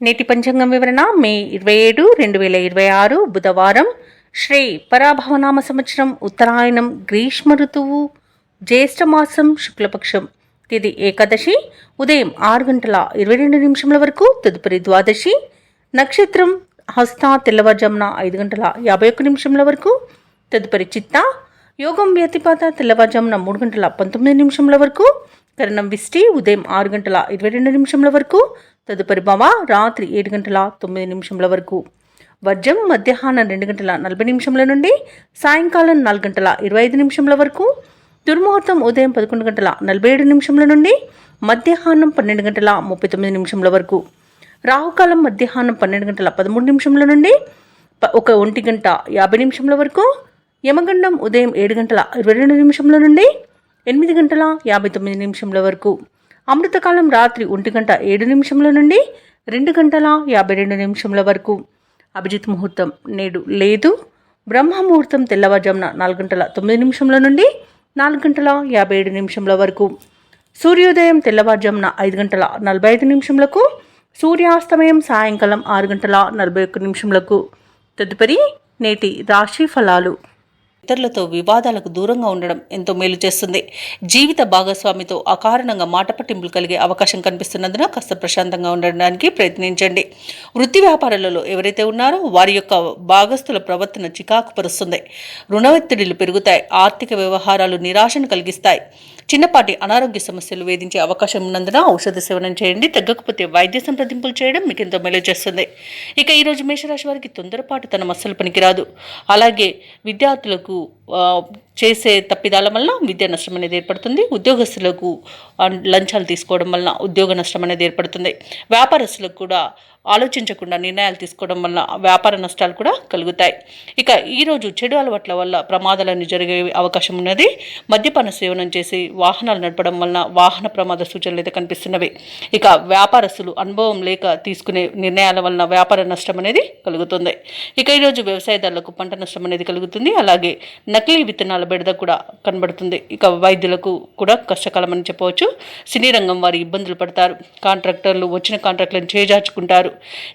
నేటి పంచాంగం వివరణ మే 27, 2026 బుధవారం. శ్రీ పరాభవనామ సంవత్సరం, ఉత్తరాయణం, గ్రీష్మ ఋతువు, జ్యేష్ఠమాసం, శుక్లపక్షం. తిథి ఏకాదశి ఉదయం 6:22 వరకు, తదుపరి ద్వాదశి. నక్షత్రం హస్త తెల్లవారుజామున 5:51 వరకు, తదుపరి చిత్త. యోగం వ్యతిపాత తెల్లవారుజామున 3:19 వరకు, కరణం విష్టి ఉదయం 6:22 వరకు, తదుపరి భవ రాత్రి 7:09 వరకు. వర్జం మధ్యాహ్నం 2:40 నుండి సాయంకాలం 4:25 వరకు. దుర్ముహూర్తం ఉదయం 11:47 నుండి మధ్యాహ్నం 12:39 వరకు. రాహుకాలం మధ్యాహ్నం 12:13 నుండి 1:50 వరకు. యమగండం ఉదయం 7:22 నుండి 8:59 వరకు. అమృతకాలం రాత్రి 1:07 నుండి 2:52 వరకు. అభిజిత్ ముహూర్తం నేడు లేదు. బ్రహ్మముహూర్తం తెల్లవారుజామున 4:09 నుండి 4:57 వరకు. సూర్యోదయం తెల్లవారుజామున 5:45 సూర్యాస్తమయం సాయంకాలం 6:41. తదుపరి నేటి రాశి ఫలాలు. ఇతరులతో వివాదాలకు దూరంగా ఉండడం ఎంతో మేలు చేస్తుంది. జీవిత భాగస్వామితో అకారణంగా మాట పట్టింపులు కలిగే అవకాశం కనిపిస్తున్నందున కాస్త ప్రశాంతంగా ఉండడానికి ప్రయత్నించండి. వృత్తి వ్యాపారాలలో ఎవరైతే ఉన్నారో వారి యొక్క భాగస్తుల ప్రవర్తన చికాకు పరుస్తుంది. రుణ ఒత్తిడిలు పెరుగుతాయి. ఆర్థిక వ్యవహారాలు నిరాశను కలిగిస్తాయి. చిన్నపాటి అనారోగ్య సమస్యలు వేధించే అవకాశం ఉన్నందున ఔషధ సేవనం చేయండి. తగ్గకపోతే వైద్య సంప్రదింపులు చేయడం మీకు ఎంతో మేలు చేస్తుంది. ఇక ఈరోజు మేషరాశి వారికి తొందరపాటు తన అస్సలు పనికిరాదు. అలాగే విద్యార్థులకు చేసే తప్పిదాల వల్ల విద్యా నష్టం అనేది ఏర్పడుతుంది. ఉద్యోగస్తులకు లంచాలు తీసుకోవడం వలన ఉద్యోగ నష్టం అనేది ఏర్పడుతుంది. వ్యాపారస్తులకు కూడా ఆలోచించకుండా నిర్ణయాలు తీసుకోవడం వల్ల వ్యాపార నష్టాలు కూడా కలుగుతాయి. ఇక ఈరోజు చెడు అలవాట్ల వల్ల ప్రమాదాలన్నీ జరిగే అవకాశం ఉన్నది. మద్యపాన సేవనం చేసి వాహనాలు నడపడం వలన వాహన ప్రమాద సూచనలు అయితే కనిపిస్తున్నవి. ఇక వ్యాపారస్తులు అనుభవం లేక తీసుకునే నిర్ణయాల వలన వ్యాపార నష్టం అనేది కలుగుతుంది. ఇక ఈరోజు వ్యవసాయదారులకు పంట నష్టం అనేది కలుగుతుంది. అలాగే నకిలీ విత్తనాల బెడద కూడా కనబడుతుంది. ఇక వైద్యులకు కూడా కష్టకాలం అని చెప్పవచ్చు. సినీ రంగం వారి ఇబ్బందులు పడతారు. కాంట్రాక్టర్లు వచ్చిన కాంట్రాక్టులను చేజార్చుకుంటారు.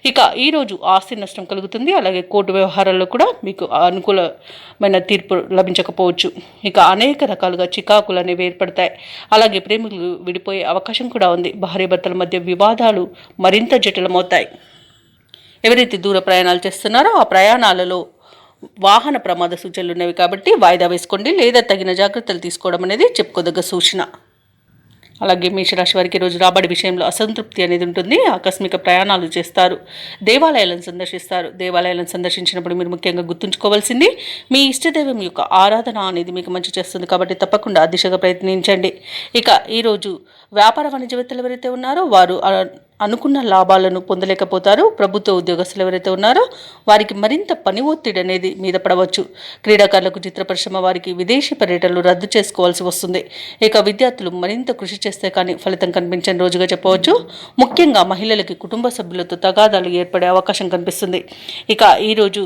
ఇక ఈరోజు ఆస్తి నష్టం కలుగుతుంది. అలాగే కోర్టు వ్యవహారాల్లో కూడా మీకు అనుకూలమైన తీర్పు లభించకపోవచ్చు. ఇక అనేక రకాలుగా చికాకులు అనేవి ఏర్పడతాయి. అలాగే ప్రేమికులు విడిపోయే అవకాశం కూడా ఉంది. భార్యాభర్తల మధ్య వివాదాలు మరింత జటిలమవుతాయి. ఎవరైతే దూర ప్రయాణాలు చేస్తున్నారో ఆ ప్రయాణాలలో వాహన ప్రమాద సూచనలు ఉన్నవి కాబట్టి వాయిదా వేసుకోండి, లేదా తగిన జాగ్రత్తలు తీసుకోవడం అనేది చెప్పుకోదగ్గ సూచన. అలాగే మేషరాశి వారికి రోజు రాబడి విషయంలో అసంతృప్తి అనేది ఉంటుంది. ఆకస్మిక ప్రయాణాలు చేస్తారు. దేవాలయాలను సందర్శిస్తారు. దేవాలయాలను సందర్శించినప్పుడు మీరు ముఖ్యంగా గుర్తుంచుకోవాల్సింది మీ ఇష్టదైవం యొక్క ఆరాధన అనేది మీకు మంచి చేస్తుంది కాబట్టి తప్పకుండా ఆ దిశగా ప్రయత్నించండి. ఇక ఈరోజు వ్యాపార వాణిజ్యవేత్తలు ఎవరైతే ఉన్నారో వారు అనుకున్న లాభాలను పొందలేకపోతారు. ప్రభుత్వ ఉద్యోగస్తులు ఎవరైతే ఉన్నారో వారికి మరింత పని ఒత్తిడి అనేది మీద పడవచ్చు. క్రీడాకారులకు, చిత్ర పరిశ్రమ వారికి విదేశీ పర్యటనలు రద్దు చేసుకోవాల్సి వస్తుంది. ఇక విద్యార్థులు మరింత కృషి చేస్తే కానీ ఫలితం కనిపించని రోజుగా చెప్పవచ్చు. ముఖ్యంగా మహిళలకి కుటుంబ సభ్యులతో తగాదాలు ఏర్పడే అవకాశం కనిపిస్తుంది. ఇక ఈరోజు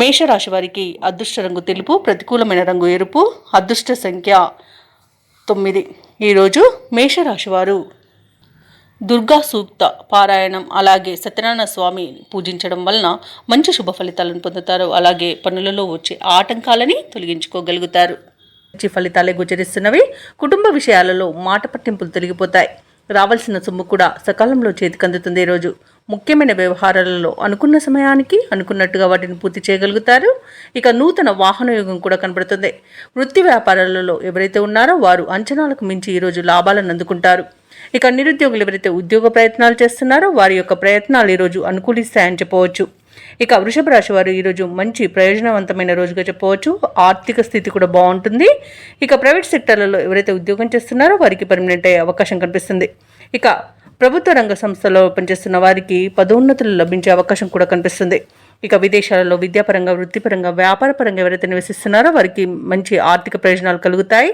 మేషరాశి వారికి అదృష్ట రంగు తెలుపు, ప్రతికూలమైన రంగు ఎరుపు, అదృష్ట సంఖ్య 9. ఈరోజు మేషరాశి వారు దుర్గా సూక్త పారాయణం, అలాగే సత్యనారాయణ స్వామి పూజించడం వలన మంచి శుభ ఫలితాలను పొందుతారు. అలాగే పనులలో వచ్చే ఆటంకాలని తొలగించుకోగలుగుతారు. మంచి ఫలితాలే గోచరిస్తున్నవి. కుటుంబ విషయాలలో మాట పట్టింపులు తొలగిపోతాయి. రావాల్సిన సొమ్ము కూడా సకాలంలో చేతికి అందుతుంది. ఈరోజు ముఖ్యమైన వ్యవహారాలలో అనుకున్న సమయానికి అనుకున్నట్టుగా వాటిని పూర్తి చేయగలుగుతారు. ఇక నూతన వాహన యోగం కూడా కనబడుతుంది. వృత్తి వ్యాపారాలలో ఎవరైతే ఉన్నారో వారు అంచనాలకు మించి ఈరోజు లాభాలను అందుకుంటారు. ఇక నిరుద్యోగులు ఎవరైతే ఉద్యోగ ప్రయత్నాలు చేస్తున్నారో వారి యొక్క ప్రయత్నాలు ఈరోజు అనుకూలిస్తాయని చెప్పవచ్చు. ఇక వృషభ రాశి వారు ఈరోజు మంచి ప్రయోజనవంతమైన రోజుగా చెప్పవచ్చు. ఆర్థిక స్థితి కూడా బాగుంటుంది. ఇక ప్రైవేట్ సెక్టర్లలో ఎవరైతే ఉద్యోగం చేస్తున్నారో వారికి పర్మనెంట్ అయ్యే అవకాశం కనిపిస్తుంది. ఇక ప్రభుత్వ రంగ సంస్థలో పనిచేస్తున్న వారికి పదోన్నతులు లభించే అవకాశం కూడా కనిపిస్తుంది. ఇక విదేశాలలో విద్యాపరంగా, వృత్తిపరంగా, వ్యాపారపరంగా ఎవరైతే నివసిస్తున్నారో వారికి మంచి ఆర్థిక ప్రయోజనాలు కలుగుతాయి.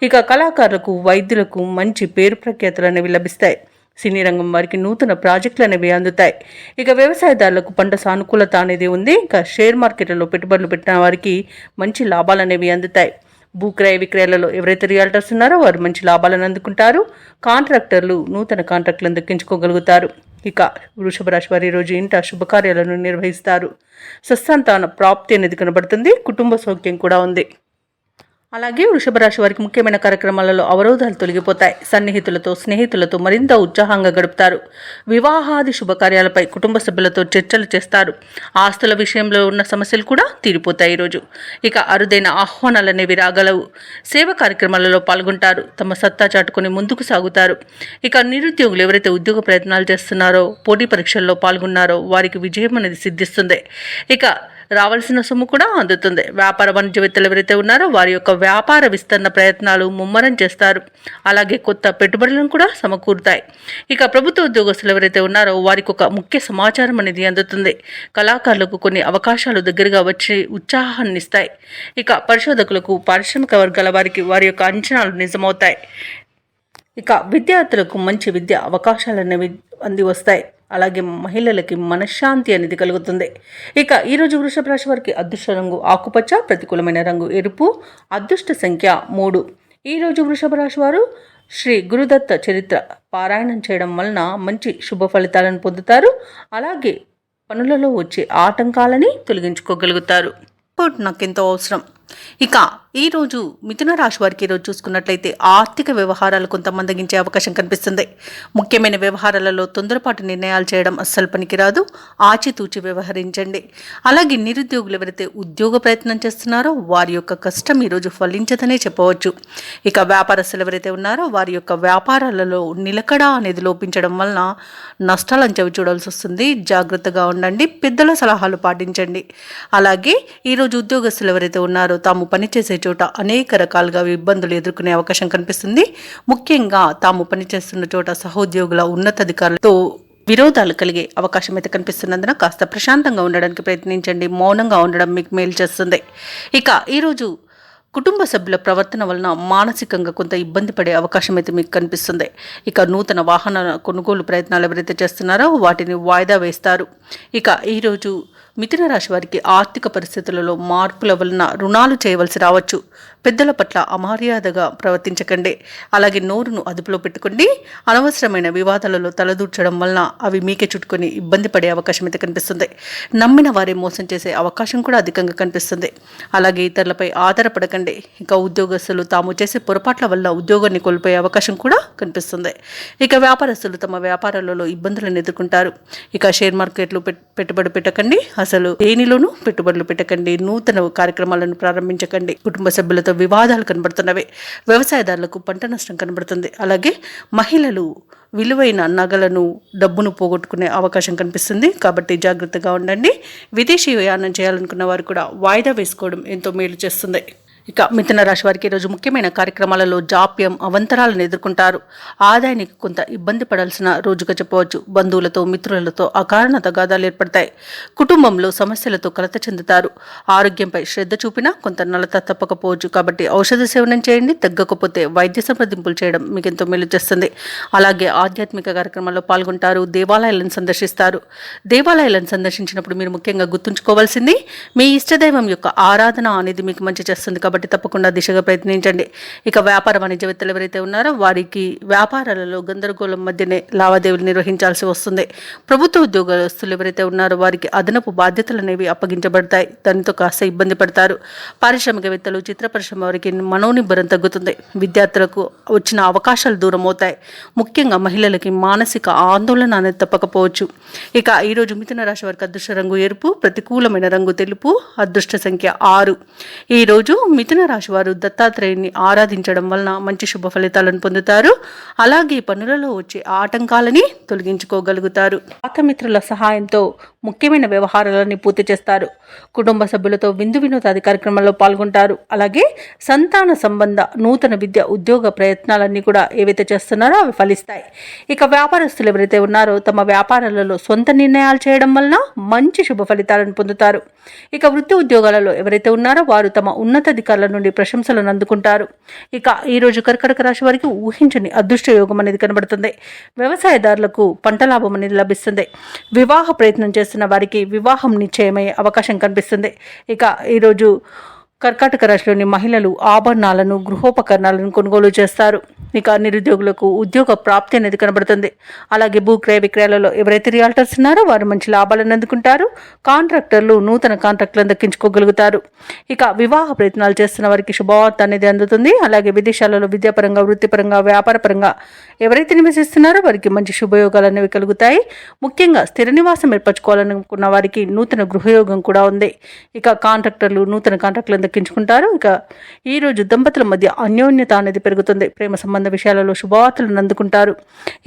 ఇక కళాకారులకు, వైద్యులకు మంచి పేరు ప్రఖ్యాతులు అనేవి లభిస్తాయి. సినీ రంగం వారికి నూతన ప్రాజెక్టులు అనేవి అందుతాయి. ఇక వ్యవసాయదారులకు పంట సానుకూలత అనేది ఉంది. ఇక షేర్ మార్కెట్లలో పెట్టుబడులు పెట్టిన వారికి మంచి లాభాలు అనేవి అందుతాయి. భూక్రయ విక్రయాలలో ఎవరైతే రియాల్టర్స్ ఉన్నారో వారు మంచి లాభాలను అందుకుంటారు. కాంట్రాక్టర్లు నూతన కాంట్రాక్టులను దక్కించుకోగలుగుతారు. ఇక వృషభ రాశి వారి రోజు ఇంట శుభకార్యాలను నిర్వహిస్తారు. సత్సంతాన ప్రాప్తి అనేది కనబడుతుంది. కుటుంబ సౌఖ్యం కూడా ఉంది. అలాగే వృషభ రాశి వారికి ముఖ్యమైన కార్యక్రమాలలో అవరోధాలు తొలగిపోతాయి. సన్నిహితులతో స్నేహితులతో మరింత ఉత్సాహంగా గడుపుతారు. వివాహాది శుభకార్యాలపై కుటుంబ సభ్యులతో చర్చలు చేస్తారు. ఆస్తుల విషయంలో ఉన్న సమస్యలు కూడా తీరిపోతాయి ఈరోజు. ఇక అరుదైన ఆహ్వానాలనేవి రాగలవు. సేవ కార్యక్రమాలలో పాల్గొంటారు. తమ సత్తా చాటుకొని ముందుకు సాగుతారు. ఇక నిరుద్యోగులు ఎవరైతే ఉద్యోగ ప్రయత్నాలు చేస్తున్నారో, పోటీ పరీక్షల్లో పాల్గొన్నారో వారికి విజయం అనేది సిద్ధిస్తుంది. ఇక రావాల్సిన సొమ్ము కూడా అందుతుంది. వ్యాపార వాణిజ్యవేత్తలు ఎవరైతే ఉన్నారో వారి యొక్క వ్యాపార విస్తరణ ప్రయత్నాలు ముమ్మరం చేస్తారు. అలాగే కొత్త పెట్టుబడులను కూడా సమకూరుతాయి. ఇక ప్రభుత్వ ఉద్యోగస్తులు ఎవరైతే ఉన్నారో వారికి ఒక ముఖ్య సమాచారం అనేది అందుతుంది. కళాకారులకు కొన్ని అవకాశాలు దగ్గరగా వచ్చి ఉత్సాహాన్ని ఇస్తాయి. ఇక పరిశోధకులకు, పారిశ్రామిక వర్గాల వారికి వారి యొక్క అంచనాలు నిజమవుతాయి. ఇక విద్యార్థులకు మంచి విద్యా అవకాశాలు అనేవి అంది వస్తాయి. అలాగే మహిళలకి మనశ్శాంతి అనేది కలుగుతుంది. ఇక ఈరోజు వృషభ రాశి వారికి అదృష్ట రంగు ఆకుపచ్చ, ప్రతికూలమైన రంగు ఎరుపు, అదృష్ట సంఖ్య 3. ఈరోజు వృషభ రాశి వారు శ్రీ గురుదత్త చరిత్ర పారాయణం చేయడం వలన మంచి శుభ ఫలితాలను పొందుతారు. అలాగే పనులలో వచ్చే ఆటంకాలని తొలగించుకోగలుగుతారు. నాకెంతో అవసరం. ఇక ఈరోజు మిథున రాశి వారికి ఈరోజు చూసుకున్నట్లయితే ఆర్థిక వ్యవహారాలు కొంత మందగించే అవకాశం కనిపిస్తుంది. ముఖ్యమైన వ్యవహారాలలో తొందరపాటు నిర్ణయాలు చేయడం అస్సలు పనికిరాదు. ఆచితూచి వ్యవహరించండి. అలాగే నిరుద్యోగులు ఎవరైతే ఉద్యోగ ప్రయత్నం చేస్తున్నారో వారి యొక్క కష్టం ఈరోజు ఫలించదనే చెప్పవచ్చు. ఇక వ్యాపారస్తులు ఎవరైతే ఉన్నారో వారి యొక్క వ్యాపారాలలో నిలకడ అనేది లోపించడం వలన నష్టాలను చవి చూడాల్సి వస్తుంది. జాగ్రత్తగా ఉండండి. పెద్దల సలహాలు పాటించండి. అలాగే ఈరోజు ఉద్యోగస్తులు ఎవరైతే ఉన్నారో తాము పనిచేసే చోట అనేక రకాలుగా ఇబ్బందులు ఎదుర్కొనే అవకాశం కనిపిస్తుంది. ముఖ్యంగా తాము పనిచేస్తున్న చోట సహోద్యోగుల ఉన్నతాధికారులతో విరోధాలు కలిగే అవకాశం అయితే కనిపిస్తున్నందున కాస్త ప్రశాంతంగా ఉండడానికి ప్రయత్నించండి. మౌనంగా ఉండడం మీకు మేలు చేస్తుంది. ఇక ఈరోజు కుటుంబ సభ్యుల ప్రవర్తన వలన మానసికంగా కొంత ఇబ్బంది పడే అవకాశం అయితే మీకు కనిపిస్తుంది. ఇక నూతన వాహన కొనుగోలు ప్రయత్నాలు ఎవరైతే చేస్తున్నారో వాటిని వాయిదా వేస్తారు. ఇక ఈరోజు మిథున రాశి వారికి ఆర్థిక పరిస్థితులలో మార్పుల వలన రుణాలు చేయవలసి రావచ్చు. పెద్దల పట్ల అమర్యాదగా ప్రవర్తించకండి. అలాగే నోరును అదుపులో పెట్టుకోండి. అనవసరమైన వివాదాలలో తలదూర్చడం వలన అవి మీకే చుట్టుకొని ఇబ్బంది పడే అవకాశం అయితే కనిపిస్తుంది. నమ్మిన వారే మోసం చేసే అవకాశం కూడా అధికంగా కనిపిస్తుంది. అలాగే ఇతరులపై ఆధారపడకండి. ఇక ఉద్యోగస్తులు తాము చేసే పొరపాట్ల వల్ల ఉద్యోగాన్ని కోల్పోయే అవకాశం కూడా కనిపిస్తుంది. ఇక వ్యాపారస్తులు తమ వ్యాపారాలలో ఇబ్బందులను ఎదుర్కొంటారు. ఇక షేర్ మార్కెట్లు పెట్టుబడి పెట్టకండి. అసలు దేనిలోనూ పెట్టుబడులు పెట్టకండి. నూతన కార్యక్రమాలను ప్రారంభించకండి. కుటుంబ సభ్యులతో వివాదాలు కనబడుతున్నవి. వ్యవసాయదారులకు పంట నష్టం కనబడుతుంది. అలాగే మహిళలు విలువైన నగలను, డబ్బును పోగొట్టుకునే అవకాశం కనిపిస్తుంది. కాబట్టి జాగ్రత్తగా ఉండండి. విదేశీ ప్రయాణం చేయాలనుకున్న వారు కూడా వాయిదా వేసుకోవడం ఎంతో మేలు చేస్తుంది. ఇక మిథున రాశి వారికి ఈరోజు ముఖ్యమైన కార్యక్రమాలలో జాప్యం, అవంతరాలను ఎదుర్కొంటారు. ఆదాయానికి కొంత ఇబ్బంది పడాల్సిన రోజుగా చెప్పవచ్చు. బంధువులతో, మిత్రులతో అకారణ తగాదాలు ఏర్పడతాయి. కుటుంబంలో సమస్యలతో కలత చెందుతారు. ఆరోగ్యంపై శ్రద్ధ చూపినా కొంత నలత తప్పకపోవచ్చు. కాబట్టి ఔషధ సేవనం చేయండి. తగ్గకపోతే వైద్య సంప్రదింపులు చేయడం మీకు ఎంతో మేలు చేస్తుంది. అలాగే ఆధ్యాత్మిక కార్యక్రమాల్లో పాల్గొంటారు. దేవాలయాలను సందర్శిస్తారు. దేవాలయాలను సందర్శించినప్పుడు మీరు ముఖ్యంగా గుర్తుంచుకోవాల్సింది మీ ఇష్టదైవం యొక్క ఆరాధన అనేది మీకు మంచి చేస్తుంది. కాబట్టి తప్పకుండా దిశగా ప్రయత్నించండి. ఇక వ్యాపార వాణిజ్యవేత్తలు ఎవరైతే ఉన్నారో వారికి వ్యాపారాలలో గందరగోళం మధ్యనే లావాదేవీలు నిర్వహించాల్సి వస్తుంది. ప్రభుత్వ ఉద్యోగస్తులు ఎవరైతే ఉన్నారో వారికి అదనపు బాధ్యతలు అనేవి అప్పగించబడతాయి. దానితో కాస్త ఇబ్బంది పడతారు. పారిశ్రామికవేత్తలు, చిత్ర పరిశ్రమ వారికి మనోనిబ్బరం తగ్గుతుంది. విద్యార్థులకు వచ్చిన అవకాశాలు దూరం అవుతాయి. ముఖ్యంగా మహిళలకి మానసిక ఆందోళన అనేది తప్పకపోవచ్చు. ఇక ఈరోజు మిథున రాశి వారికి అదృష్ట రంగు ఎరుపు, ప్రతికూలమైన రంగు తెలుపు, అదృష్ట సంఖ్య 6. ఈరోజు మిథున రాశి వారు దత్తాత్రేయుని ఆరాధించడం వలన మంచి శుభ ఫలితాలను పొందుతారు. అలాగే పనులలో వచ్చే ఆటంకాలని తొలగించుకోగలుగుతారు. ఆత్మమిత్రుల సహాయంతో ముఖ్యమైన వ్యవహారాలని పూర్తి చేస్తారు. కుటుంబ సభ్యులతో విందు వినోదాది కార్యక్రమాల్లో పాల్గొంటారు. అలాగే సంతాన సంబంధ నూతన విద్య, ఉద్యోగ ప్రయత్నాలన్నీ కూడా ఏవైతే చేస్తున్నారో అవి ఫలిస్తాయి. ఇక వ్యాపారస్తులు ఎవరైతే ఉన్నారో తమ వ్యాపారాలలో సొంత నిర్ణయాలు చేయడం వలన మంచి శుభ ఫలితాలను పొందుతారు. ఇక వృత్తి ఉద్యోగాలలో ఎవరైతే ఉన్నారో వారు తమ ఉన్నతాధికారుల నుండి ప్రశంసలను అందుకుంటారు. ఇక ఈరోజు కర్కాటక రాశి వారికి ఊహించని అదృష్ట యోగం అనేది కనబడుతుంది. వ్యవసాయదారులకు పంట లాభం అనేది లభిస్తుంది. వివాహ ప్రయత్నం చేస్తున్న వారికి వివాహం నిశ్చయమయ్యే అవకాశం కనిపిస్తుంది. ఇక ఈరోజు కర్కాటక రాశిలోని మహిళలు ఆభరణాలను, గృహోపకరణాలను కొనుగోలు చేస్తారు. ఇక నిరుద్యోగులకు ఉద్యోగ ప్రాప్తి అనేది కనబడుతుంది. అలాగే భూక్రయ విక్రయాలలో ఎవరైతే రియాల్టర్స్ ఉన్నారో వారు మంచి లాభాలను అందుకుంటారు. కాంట్రాక్టర్లు నూతన కాంట్రాక్టులను దక్కించుకోగలుగుతారు. ఇక వివాహ ప్రయత్నాలు చేస్తున్న వారికి శుభవార్త అనేది అందుతుంది. అలాగే విదేశాలలో విద్యాపరంగా, వృత్తిపరంగా, వ్యాపారపరంగా ఎవరైతే నివసిస్తున్నారో వారికి మంచి శుభయోగాలు అనేవి కలుగుతాయి. ముఖ్యంగా స్థిర నివాసం ఏర్పరచుకోవాలనుకున్న వారికి నూతన గృహయోగం కూడా ఉంది. ఇక కాంట్రాక్టర్లు నూతన కాంట్రాక్టులను దక్కించుకుంటారు. ఇక ఈరోజు దంపతుల మధ్య అన్యోన్యత అనేది పెరుగుతుంది. ప్రేమ సంబంధ విషయాలలో శుభవార్తలను అందుకుంటారు.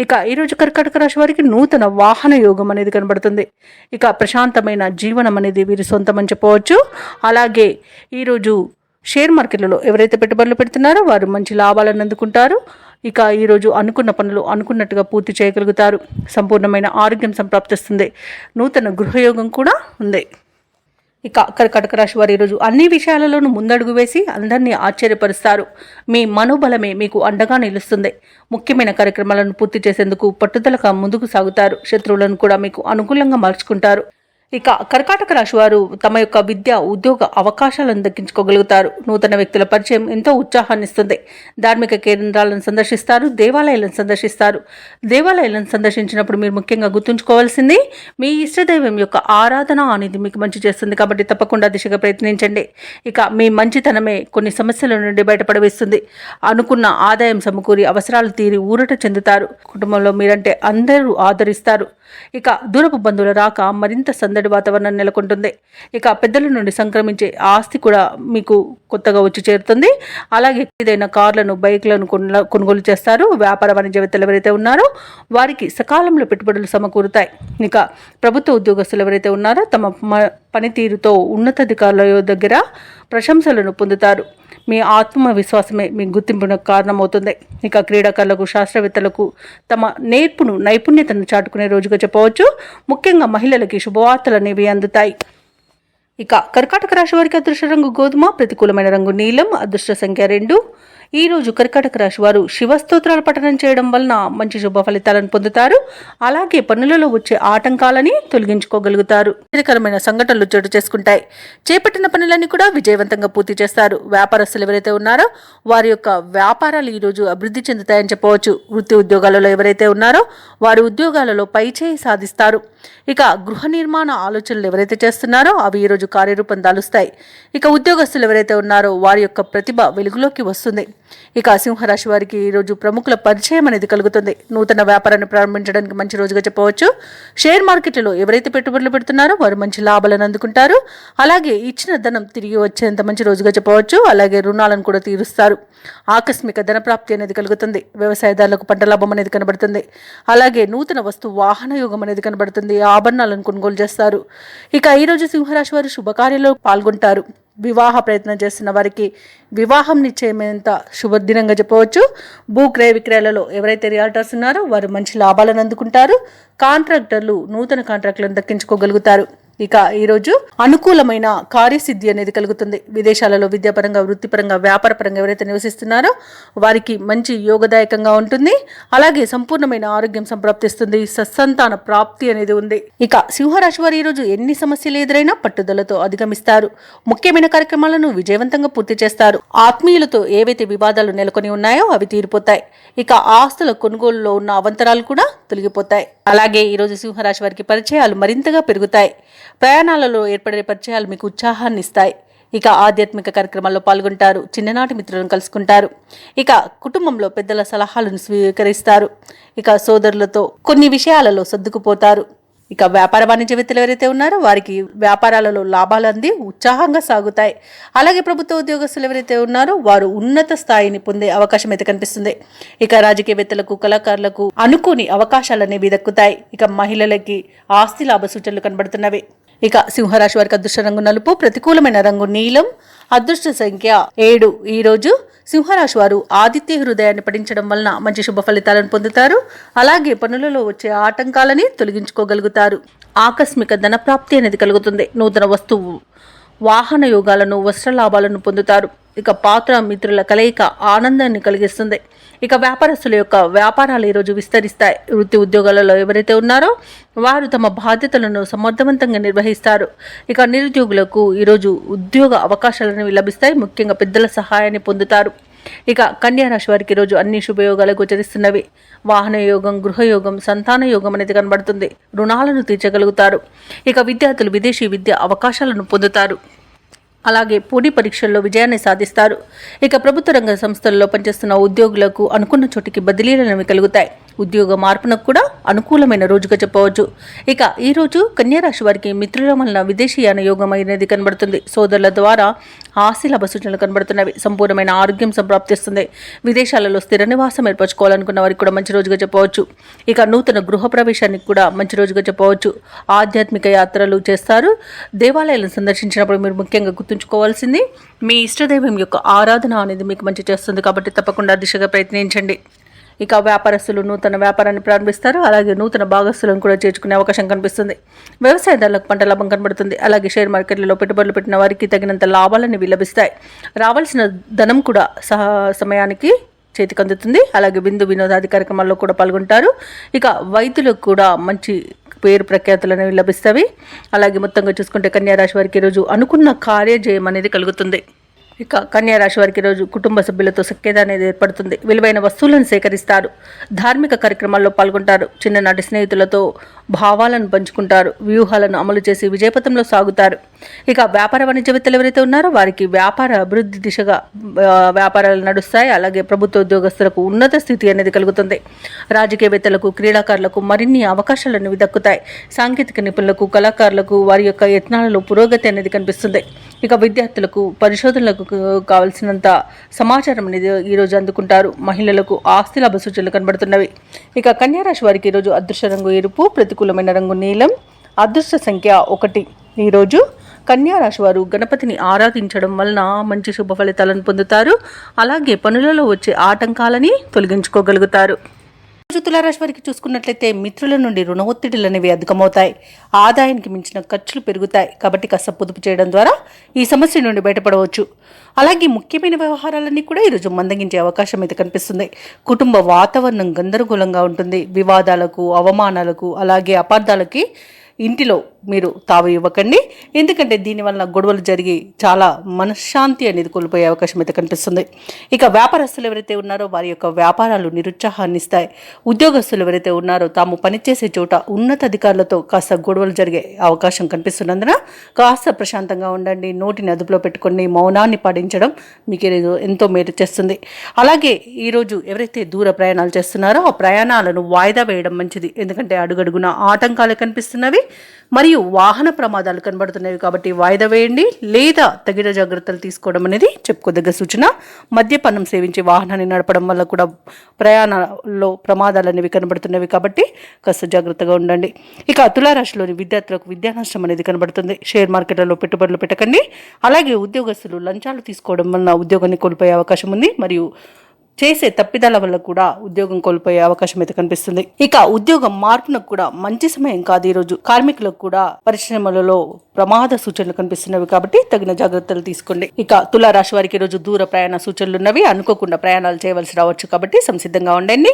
ఇక ఈరోజు కర్కాటక రాశి వారికి నూతన వాహన యోగం అనేది కనబడుతుంది. ఇక ప్రశాంతమైన జీవనం అనేది వీరి సొంతమని చెప్పవచ్చు. అలాగే ఈరోజు షేర్ మార్కెట్లలో ఎవరైతే పెట్టుబడులు పెడుతున్నారో వారు మంచి లాభాలను అందుకుంటారు. ఇక ఈరోజు అనుకున్న పనులు అనుకున్నట్టుగా పూర్తి చేయగలుగుతారు. సంపూర్ణమైన ఆరోగ్యం సంప్రాప్తిస్తుంది. నూతన గృహయోగం కూడా ఉంది. ఇక కర్కాటక రాశి వారు ఈరోజు అన్ని విషయాలలోనూ ముందడుగు వేసి అందరినీ ఆశ్చర్యపరుస్తారు. మీ మనోబలమే మీకు అండగా నిలుస్తుంది. ముఖ్యమైన కార్యక్రమాలను పూర్తి చేసేందుకు పట్టుదలగా ముందుకు సాగుతారు. శత్రువులను కూడా మీకు అనుకూలంగా మార్చుకుంటారు. ఇక కర్కాటక రాశి వారు తమ యొక్క విద్య, ఉద్యోగ అవకాశాలను దక్కించుకోగలుగుతారు. నూతన వ్యక్తుల పరిచయం ఎంతో ఉత్సాహాన్ని ఇస్తుంది. ధార్మిక కేంద్రాలను సందర్శిస్తారు. దేవాలయాలను సందర్శిస్తారు. దేవాలయాలను సందర్శించినప్పుడు మీరు ముఖ్యంగా గుర్తుంచుకోవాల్సింది మీ ఇష్టదైవం యొక్క ఆరాధన అనేది మీకు మంచి చేస్తుంది. కాబట్టి తప్పకుండా దిశగా ప్రయత్నించండి. ఇక మీ మంచితనమే కొన్ని సమస్యల నుండి బయటపడవేస్తుంది. అనుకున్న ఆదాయం సమకూరి అవసరాలు తీరి ఊరట చెందుతారు. కుటుంబంలో మీరంటే అందరూ ఆదరిస్తారు. ఇక దూరపు బంధువుల రాక మరింత సందడి వాతావరణం నెలకొంటుంది. ఇక పెద్దల నుండి సంక్రమించే ఆస్తి కూడా మీకు కొత్తగా వచ్చి చేరుతుంది. అలాగే ఏదైనా కార్లను, బైక్లను కొనుగోలు చేస్తారు. వ్యాపార వాణిజ్యవేత్తలు ఎవరైతే ఉన్నారో వారికి సకాలంలో పెట్టుబడులు సమకూరుతాయి. ఇక ప్రభుత్వ ఉద్యోగస్తులు ఎవరైతే ఉన్నారో తమ పనితీరుతో ఉన్నతాధికారుల దగ్గర ప్రశంసలను పొందుతారు. మీ ఆత్మవిశ్వాసమే మీ గుర్తింపునకు కారణమవుతుంది. ఇక క్రీడాకారులకు, శాస్త్రవేత్తలకు తమ నైపుణ్యతను చాటుకునే రోజుగా చెప్పవచ్చు. ముఖ్యంగా మహిళలకి శుభవార్తలు అనేవి అందుతాయి. ఇక కర్కాటక రాశి వారికి అదృష్ట రంగు గోధుమ, ప్రతికూలమైన రంగు నీలం, అదృష్ట సంఖ్య 2. ఈ రోజు కర్కాటక రాశి వారు శివస్తోత్రాలు పఠనం చేయడం వలన మంచి శుభ ఫలితాలను పొందుతారు. అలాగే పనులలో వచ్చే ఆటంకాలని తొలగించుకోగలుగుతారు. ఆశ్చర్యకరమైన సంఘటనలు చోటు చేసుకుంటాయి. చేపట్టిన పనులన్నీ కూడా విజయవంతంగా పూర్తి చేస్తారు. వ్యాపారస్తులు ఎవరైతే ఉన్నారో వారి యొక్క వ్యాపారాలు ఈ రోజు అభివృద్ధి చెందుతాయని చెప్పవచ్చు. వృత్తి ఉద్యోగాలలో ఎవరైతే ఉన్నారో వారి ఉద్యోగాలలో పైచేయి సాధిస్తారు. ఇక గృహ నిర్మాణ ఆలోచనలు ఎవరైతే చేస్తున్నారో అవి ఈరోజు కార్యరూపం దాలుస్తాయి. ఇక ఉద్యోగస్తులు ఎవరైతే ఉన్నారో వారి యొక్క ప్రతిభ వెలుగులోకి వస్తుంది. ఇక సింహరాశి వారికి ఈరోజు ప్రముఖుల పరిచయం అనేది కలుగుతుంది. నూతన వ్యాపారాన్ని ప్రారంభించడానికి మంచి రోజుగా చెప్పవచ్చు. షేర్ మార్కెట్లో ఎవరైతే పెట్టుబడులు పెడుతున్నారో వారు మంచి లాభాలను అందుకుంటారు. అలాగే ఇచ్చిన ధనం తిరిగి వచ్చేంత మంచి రోజుగా చెప్పవచ్చు. అలాగే రుణాలను కూడా తీరుస్తారు. ఆకస్మిక ధనప్రాప్తి అనేది కలుగుతుంది. వ్యవసాయదారులకు పంట లాభం అనేది కనబడుతుంది. అలాగే నూతన వస్తు వాహన యోగం అనేది కనబడుతుంది. ఆభరణాలను కొనుగోలు చేస్తారు. ఇక ఈరోజు సింహరాశి వారు శుభకార్యాల్లో పాల్గొంటారు. వివాహ ప్రయత్నం చేస్తున్న వారికి వివాహం నిశ్చయమైనంత శుభదినంగా చెప్పవచ్చు. భూక్రయ విక్రయాలలో ఎవరైతే రియాల్టర్స్ ఉన్నారో వారు మంచి లాభాలను అందుకుంటారు. కాంట్రాక్టర్లు నూతన కాంట్రాక్టులను దక్కించుకోగలుగుతారు. ఇక ఈరోజు అనుకూలమైన కార్యసిద్ధి అనేది కలుగుతుంది. విదేశాలలో విద్యాపరంగా, వృత్తిపరంగా, వ్యాపారపరంగా ఎవరైతే నివసిస్తున్నారో వారికి మంచి యోగదాయకంగా ఉంటుంది. అలాగే సంపూర్ణమైన ఆరోగ్యం సంప్రాప్తిస్తుంది. సత్సంతాన ప్రాప్తి అనేది ఉంది. ఇక సింహరాశి వారు ఈరోజు ఎన్ని సమస్యలు ఎదురైనా పట్టుదలతో అధిగమిస్తారు. ముఖ్యమైన కార్యక్రమాలను విజయవంతంగా పూర్తి చేస్తారు. ఆత్మీయులతో ఏవైతే వివాదాలు నెలకొని ఉన్నాయో అవి తీరిపోతాయి. ఇక ఆస్తుల కొనుగోలులో ఉన్న అవంతరాలు కూడా తొలగిపోతాయి. అలాగే ఈరోజు సింహరాశి వారికి పరిచయాలు మరింతగా పెరుగుతాయి. ప్రయాణాలలో ఏర్పడే పరిచయాలు మీకు ఉత్సాహాన్ని ఇస్తాయి. ఇక ఆధ్యాత్మిక కార్యక్రమాల్లో పాల్గొంటారు. చిన్ననాటి మిత్రులను కలుసుకుంటారు. ఇక కుటుంబంలో పెద్దల సలహాలను స్వీకరిస్తారు. ఇక సోదరులతో కొన్ని విషయాలలో సర్దుకుపోతారు. ఇక వ్యాపార వాణిజ్యవేత్తలు ఎవరైతే ఉన్నారో వారికి వ్యాపారాలలో లాభాలు అంది ఉత్సాహంగా సాగుతాయి. అలాగే ప్రభుత్వ ఉద్యోగస్తులు ఎవరైతే ఉన్నారో వారు ఉన్నత స్థాయిని పొందే అవకాశం అయితే కనిపిస్తుంది. ఇక రాజకీయవేత్తలకు, కళాకారులకు అనుకోని అవకాశాలు అనేవి దక్కుతాయి. ఇక మహిళలకి ఆస్తి లాభ సూచనలు కనబడుతున్నవి. ఇక సింహరాశి వారికి అదృష్ట రంగు నలుపు, ప్రతికూలమైన రంగు నీలం, అదృష్ట సంఖ్య 7. ఈ రోజు సింహరాశి వారు ఆదిత్య హృదయాన్ని పఠించడం వలన మంచి శుభ ఫలితాలను పొందుతారు. అలాగే పనులలో వచ్చే ఆటంకాలని తొలగించుకోగలుగుతారు. ఆకస్మిక ధనప్రాప్తి అనేది కలుగుతుంది. నూతన వస్తువు వాహన యోగాలను, వస్త్ర లాభాలను పొందుతారు. ఇక పాత్ర మిత్రుల కలయిక ఆనందాన్ని కలిగిస్తుంది. ఇక వ్యాపారస్తుల యొక్క వ్యాపారాలు ఈరోజు విస్తరిస్తాయి. వృత్తి ఉద్యోగాలలో ఎవరైతే ఉన్నారో వారు తమ బాధ్యతలను సమర్థవంతంగా నిర్వహిస్తారు. ఇక నిరుద్యోగులకు ఈరోజు ఉద్యోగ అవకాశాలను లభిస్తాయి. ముఖ్యంగా పెద్దల సహాయాన్ని పొందుతారు. ఇక కన్యా రాశి వారికి ఈరోజు అన్ని శుభయోగాలు గోచరిస్తున్నవి. వాహన యోగం, గృహయోగం, సంతాన యోగం అనేది కనబడుతుంది. రుణాలను తీర్చగలుగుతారు. ఇక విద్యార్థులు విదేశీ విద్య అవకాశాలను పొందుతారు. అలాగే పోటీ పరీక్షల్లో విజయాన్ని సాధిస్తారు. ఇక ప్రభుత్వ రంగ సంస్థల్లో పనిచేస్తున్న ఉద్యోగులకు అనుకున్న చోటికి బదిలీలు కలుగుతాయి. ఉద్యోగ మార్పునకు కూడా అనుకూలమైన రోజుగా చెప్పవచ్చు. ఇక ఈ రోజు కన్యారాశి వారికి మిత్రుల వలన విదేశీయాన యోగం అనేది కనబడుతుంది. సోదరుల ద్వారా ఆస్తిలాభ సూచనలు కనబడుతున్నవి. సంపూర్ణమైన ఆరోగ్యం సంప్రాప్తిస్తుంది. విదేశాలలో స్థిర నివాసం ఏర్పరచుకోవాలనుకున్న వారికి కూడా మంచి రోజుగా చెప్పవచ్చు. ఇక నూతన గృహ ప్రవేశానికి కూడా మంచి రోజుగా చెప్పవచ్చు. ఆధ్యాత్మిక యాత్రలు చేస్తారు. దేవాలయాలను సందర్శించినప్పుడు మీరు ముఖ్యంగా గుర్తుంచుకోవాల్సింది మీ ఇష్టదైవం యొక్క ఆరాధన అనేది మీకు మంచి చేస్తుంది. కాబట్టి తప్పకుండా దిశగా ప్రయత్నించండి. ఇక వ్యాపారస్తులు నూతన వ్యాపారాన్ని ప్రారంభిస్తారు. అలాగే నూతన భాగస్తులను కూడా చేర్చుకునే అవకాశం కనిపిస్తుంది. వ్యవసాయదారులకు పంట లాభం కనబడుతుంది. అలాగే షేర్ మార్కెట్లలో పెట్టుబడులు పెట్టిన వారికి తగినంత లాభాలను లభిస్తాయి. రావాల్సిన ధనం కూడా సమయానికి చేతికి అందుతుంది. అలాగే విందు వినోదాది కార్యక్రమాల్లో కూడా పాల్గొంటారు. ఇక వైద్యులకు కూడా మంచి పేరు ప్రఖ్యాతులు అనేవి లభిస్తాయి. అలాగే మొత్తంగా చూసుకుంటే కన్యా రాశి వారికి ఈరోజు అనుకున్న కార్యజయం అనేది కలుగుతుంది. ఇక కన్యా రాశి వారికి ఈరోజు కుటుంబ సభ్యులతో సఖ్యత అనేది ఏర్పడుతుంది. విలువైన వస్తువులను సేకరిస్తారు. ధార్మిక కార్యక్రమాల్లో పాల్గొంటారు. చిన్ననాటి స్నేహితులతో భావాలను పంచుకుంటారు. వ్యూహాలను అమలు చేసి విజయపథంలో సాగుతారు. ఇక వ్యాపార వాణిజ్యవేత్తలు ఎవరైతే ఉన్నారో వారికి వ్యాపార అభివృద్ధి దిశగా వ్యాపారాలు నడుస్తాయి. అలాగే ప్రభుత్వ ఉద్యోగస్తులకు ఉన్నత స్థితి అనేది కలుగుతుంది. రాజకీయవేత్తలకు, క్రీడాకారులకు మరిన్ని అవకాశాలను దక్కుతాయి. సాంకేతిక నిపుణులకు, కళాకారులకు వారి యొక్క యత్నాలలో పురోగతి అనేది కనిపిస్తుంది. ఇక విద్యార్థులకు పరిశోధనలకు కావలసినంత సమాచారం అనేది ఈరోజు అందుకుంటారు. మహిళలకు ఆస్తి లాభ సూచనలు కనబడుతున్నవి. ఇక కన్యా రాశి వారికి ఈరోజు అదృష్ట రంగు ఎరుపు, ప్రతికూలమైన రంగు నీలం, అదృష్ట సంఖ్య 1. ఈరోజు కన్యా రాశి వారు గణపతిని ఆరాధించడం వలన మంచి శుభ ఫలితాలను పొందుతారు. అలాగే పనులలో వచ్చే ఆటంకాలని తొలగించుకోగలుగుతారు. తులారాశి వారికి చూసుకున్నట్లయితే మిత్రుల నుండి రుణ ఒత్తిడులు అనేవి అధికమవుతాయి. ఆదాయానికి మించిన ఖర్చులు పెరుగుతాయి. కాబట్టి కాస్త పొదుపు చేయడం ద్వారా ఈ సమస్య నుండి బయటపడవచ్చు. అలాగే ముఖ్యమైన వ్యవహారాలన్నీ కూడా ఈరోజు మందగించే అవకాశం అయితే కనిపిస్తుంది. కుటుంబ వాతావరణం గందరగోళంగా ఉంటుంది. వివాదాలకు, అవమానాలకు, అలాగే అపార్థాలకి ఇంటిలో మీరు తావు ఇవ్వకండి. ఎందుకంటే దీనివల్ల గొడవలు జరిగి చాలా మనశ్శాంతి అనేది కోల్పోయే అవకాశం అయితే కనిపిస్తుంది. ఇక వ్యాపారస్తులు ఎవరైతే ఉన్నారో వారి యొక్క వ్యాపారాలు నిరుత్సాహాన్ని ఇస్తాయి. ఉద్యోగస్తులు ఎవరైతే ఉన్నారో తాము పనిచేసే చోట ఉన్నత అధికారులతో కాస్త గొడవలు జరిగే అవకాశం కనిపిస్తున్నందున కాస్త ప్రశాంతంగా ఉండండి. నోటిని అదుపులో పెట్టుకొని మౌనాన్ని పాటించడం మీకు ఎంతో మేలు చేస్తుంది. అలాగే ఈరోజు ఎవరైతే దూర ప్రయాణాలు చేస్తున్నారో ఆ ప్రయాణాలను వాయిదా వేయడం మంచిది. ఎందుకంటే అడుగడుగున ఆటంకాలు కనిపిస్తున్నవి మరియు వాహన ప్రమాదాలు కనబడుతున్నాయి. కాబట్టి వాయిదా వేయండి లేదా తగిన జాగ్రత్తలు తీసుకోవడం అనేది చెప్పుకోదగ్గ సూచన. మద్యపానం సేవించి వాహనాన్ని నడపడం వల్ల కూడా ప్రయాణాల్లో ప్రమాదాలు అనేవి కనబడుతున్నవి. కాబట్టి కాస్త జాగ్రత్తగా ఉండండి. ఇక తులారాశిలోని విద్యార్థులకు విద్యా నష్టం అనేది కనబడుతుంది. షేర్ మార్కెట్లలో పెట్టుబడులు పెట్టకండి. అలాగే ఉద్యోగస్తులు లంచాలు తీసుకోవడం వలన ఉద్యోగాన్ని కోల్పోయే అవకాశం ఉంది. మరియు చేసే తప్పిదాల వల్ల కూడా ఉద్యోగం కోల్పోయే అవకాశం అయితే కనిపిస్తుంది. ఇక ఉద్యోగం మార్పునకు కూడా మంచి సమయం కాదు ఈరోజు. కార్మికులకు కూడా పరిశ్రమలలో ప్రమాద సూచనలు కనిపిస్తున్నవి. కాబట్టి తగిన జాగ్రత్తలు తీసుకోండి. ఇక తులారాశి వారికి ఈరోజు దూర ప్రయాణ సూచనలు ఉన్నవి. అనుకోకుండా ప్రయాణాలు చేయవలసి రావచ్చు. కాబట్టి సంసిద్ధంగా ఉండండి.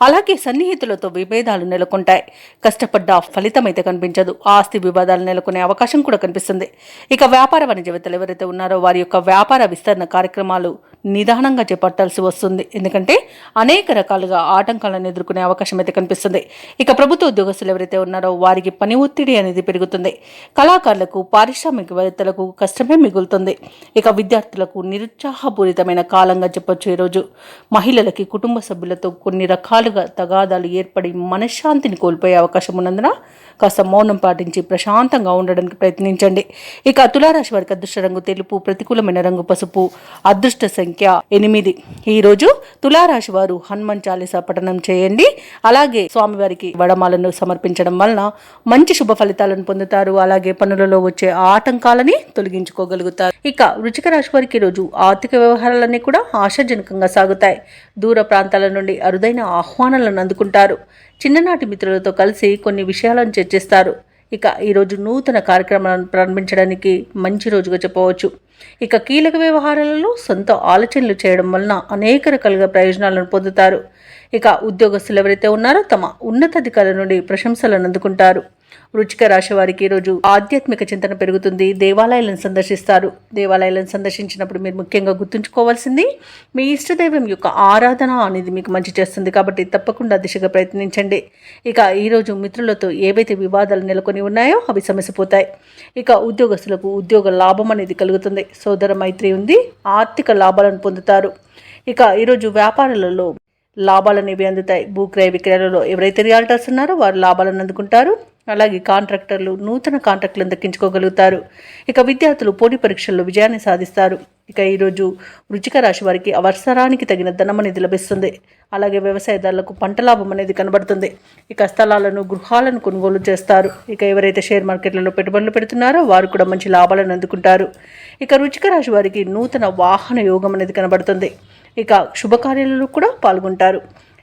అలాగే సన్నిహితులతో విభేదాలు నెలకొంటాయి. కష్టపడ్డ ఫలితం అయితే కనిపించదు. ఆస్తి వివాదాలు నెలకొనే అవకాశం కూడా కనిపిస్తుంది. ఇక వ్యాపార వాణిజ్యవేత్తలు ఎవరైతే ఉన్నారో వారి యొక్క వ్యాపార విస్తరణ కార్యక్రమాలు నిదానంగా చేపట్టాల్సి వస్తుంది. ఎందుకంటే అనేక రకాలుగా ఆటంకాలను ఎదుర్కొనే అవకాశం అయితే కనిపిస్తుంది. ఇక ప్రభుత్వ ఉద్యోగస్తులు ఎవరైతే ఉన్నారో వారికి పని ఒత్తిడి అనేది పెరుగుతుంది. కళాకారులకు, పారిశ్రామికవేత్తలకు కష్టమే మిగులుతుంది. ఇక విద్యార్థులకు నిరుత్సాహపూరితమైన కాలంగా చెప్పొచ్చు ఈరోజు. మహిళలకి కుటుంబ సభ్యులతో కొన్ని రకాలుగా తగాదాలు ఏర్పడి మనశ్శాంతిని కోల్పోయే అవకాశం ఉన్నందున కాస్త మౌనం పాటించి ప్రశాంతంగా ఉండడానికి ప్రయత్నించండి. ఇక తులారాశి వారికి అదృష్ట రంగు తెలుపు, ప్రతికూలమైన రంగు పసుపు, అదృష్ట సంఖ్య 8. ఈరోజు తులారాశి వారు హనుమాన్ చాలీసా పఠనం చేయండి. అలాగే స్వామివారికి వడమాలను సమర్పించడం వలన మంచి శుభ ఫలితాలను పొందుతారు. అలాగే పనులలో వచ్చే ఆటంకాలని తొలగించుకోగలుగుతారు. ఇక వృశ్చిక రాశి వారికి ఈరోజు ఆర్థిక వ్యవహారాలన్నీ కూడా ఆశాజనకంగా సాగుతాయి. దూర ప్రాంతాల నుండి అరుదైన ఆహ్వానాలను అందుకుంటారు. చిన్ననాటి మిత్రులతో కలిసి కొన్ని విషయాలను చర్చిస్తారు. ఇక ఈరోజు నూతన కార్యక్రమాలను ప్రారంభించడానికి మంచి రోజుగా చెప్పవచ్చు. ఇక కీలక వ్యవహారాలలో సొంత ఆలోచనలు చేయడం వలన అనేక రకాలుగా ప్రయోజనాలను పొందుతారు. ఇక ఉద్యోగస్తులు ఎవరైతే ఉన్నారో తమ ఉన్నతాధికారుల నుండి ప్రశంసలను అందుకుంటారు. వృశ్చిక రాశి వారికి ఈరోజు ఆధ్యాత్మిక చింతన పెరుగుతుంది. దేవాలయాలను సందర్శిస్తారు. దేవాలయాలను సందర్శించినప్పుడు మీరు ముఖ్యంగా గుర్తుంచుకోవాల్సింది మీ ఇష్టదైవం యొక్క ఆరాధన అనేది మీకు మంచి చేస్తుంది. కాబట్టి తప్పకుండా దిశగా ప్రయత్నించండి. ఇక ఈరోజు మిత్రులతో ఏవైతే వివాదాలు నెలకొని ఉన్నాయో అవి సమసిపోతాయి. ఇక ఉద్యోగస్తులకు ఉద్యోగ లాభం అనేది కలుగుతుంది. సోదర మైత్రి ఉంది. ఆర్థిక లాభాలను పొందుతారు. ఇక ఈరోజు వ్యాపారాలలో లాభాలనేవి అందుతాయి. భూక్రయ విక్రయాలలో ఎవరైతే రియాల్టర్స్ ఉన్నారో వారు లాభాలను అందుకుంటారు. అలాగే కాంట్రాక్టర్లు నూతన కాంట్రాక్టులను దక్కించుకోగలుగుతారు. ఇక విద్యార్థులు పోటీ పరీక్షల్లో విజయాన్ని సాధిస్తారు. ఇక ఈరోజు వృశ్చిక రాశి వారికి అవసరానికి తగిన ధనం అనేది లభిస్తుంది. అలాగే వ్యవసాయదారులకు పంట లాభం అనేది కనబడుతుంది. ఇక స్థలాలను గృహాలను కొనుగోలు చేస్తారు. ఇక ఎవరైతే షేర్ మార్కెట్లలో పెట్టుబడులు పెడుతున్నారో వారు కూడా మంచి లాభాలను అందుకుంటారు. ఇక వృశ్చిక రాశి వారికి నూతన వాహన యోగం అనేది కనబడుతుంది. ఇక శుభకార్యాలలో కూడా పాల్గొంటారు.